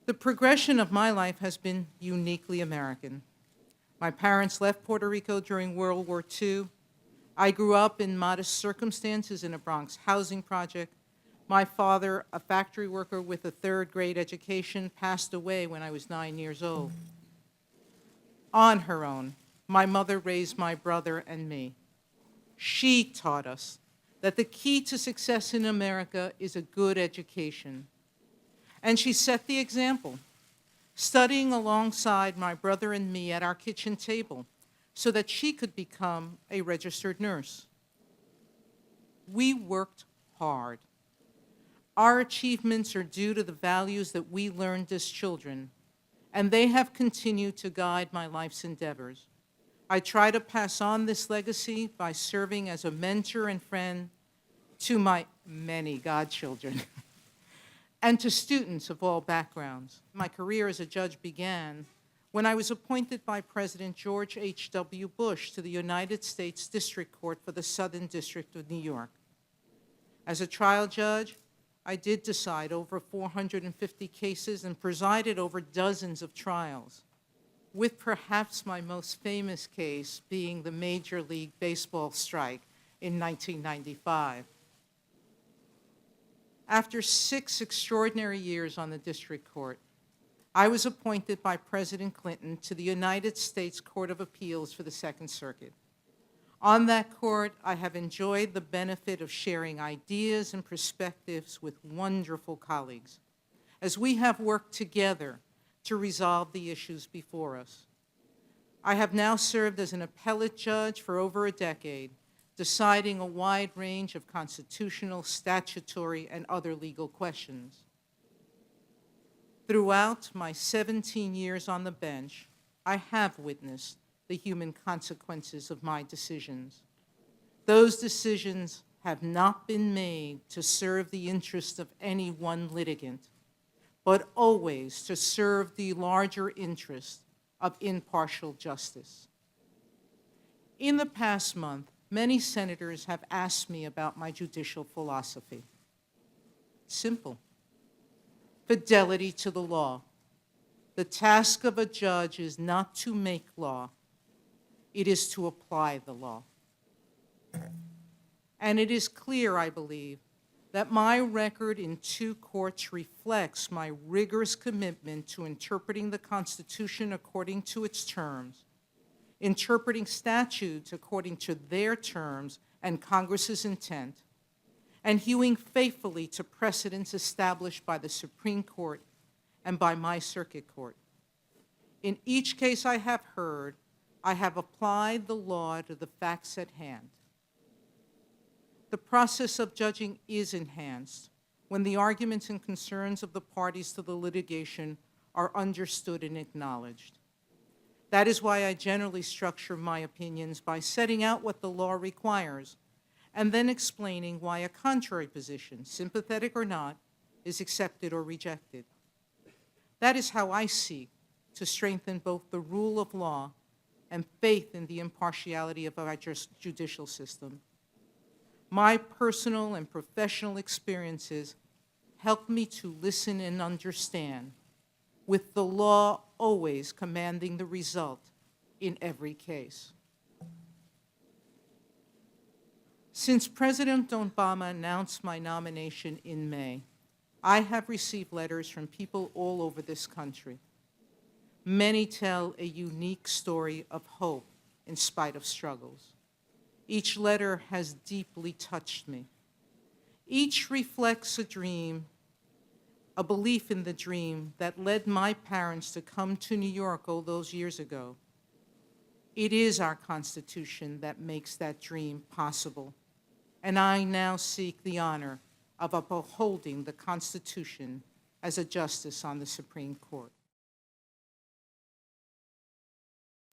The progression of my life has been uniquely American. My parents left Puerto Rico during World War II. I grew up in modest circumstances in a Bronx housing project. My father, a factory worker with a third-grade education, passed away when I was 9 years old. On her own, my mother raised my brother and me. She taught us that the key to success in America is a good education. And she set the example, studying alongside my brother and me at our kitchen table so that she could become a registered nurse. We worked hard. Our achievements are due to the values that we learned as children, and they have continued to guide my life's endeavors. I try to pass on this legacy by serving as a mentor and friend to my many godchildren and to students of all backgrounds. My career as a judge began when I was appointed by President George H.W. Bush to the United States District Court for the Southern District of New York. As a trial judge, I did decide over 450 cases and presided over dozens of trials, with perhaps my most famous case being the Major League Baseball strike in 1995. After 6 extraordinary years on the district court, I was appointed by President Clinton to the United States Court of Appeals for the Second Circuit. On that court, I have enjoyed the benefit of sharing ideas and perspectives with wonderful colleagues, as we have worked together to resolve the issues before us. I have now served as an appellate judge for over a decade, deciding a wide range of constitutional, statutory, and other legal questions. Throughout my 17 years on the bench, I have witnessed the human consequences of my decisions. Those decisions have not been made to serve the interests of any one litigant, but always to serve the larger interest of impartial justice. In the past month, many senators have asked me about my judicial philosophy. Simple. Fidelity to the law. The task of a judge is not to make law, it is to apply the law. And it is clear, I believe, that my record in 2 courts reflects my rigorous commitment to interpreting the Constitution according to its terms, interpreting statutes according to their terms and Congress's intent, and hewing faithfully to precedents established by the Supreme Court and by my circuit court. In each case I have heard, I have applied the law to the facts at hand. The process of judging is enhanced when the arguments and concerns of the parties to the litigation are understood and acknowledged. That is why I generally structure my opinions by setting out what the law requires and then explaining why a contrary position, sympathetic or not, is accepted or rejected. That is how I seek to strengthen both the rule of law and faith in the impartiality of our judicial system. My personal and professional experiences help me to listen and understand, with the law always commanding the result in every case. Since President Obama announced my nomination in May, I have received letters from people all over this country. Many tell a unique story of hope in spite of struggles. Each letter has deeply touched me. Each reflects a dream, a belief in the dream that led my parents to come to New York all those years ago. It is our Constitution that makes that dream possible, and I now seek the honor of upholding the Constitution as a justice on the Supreme Court.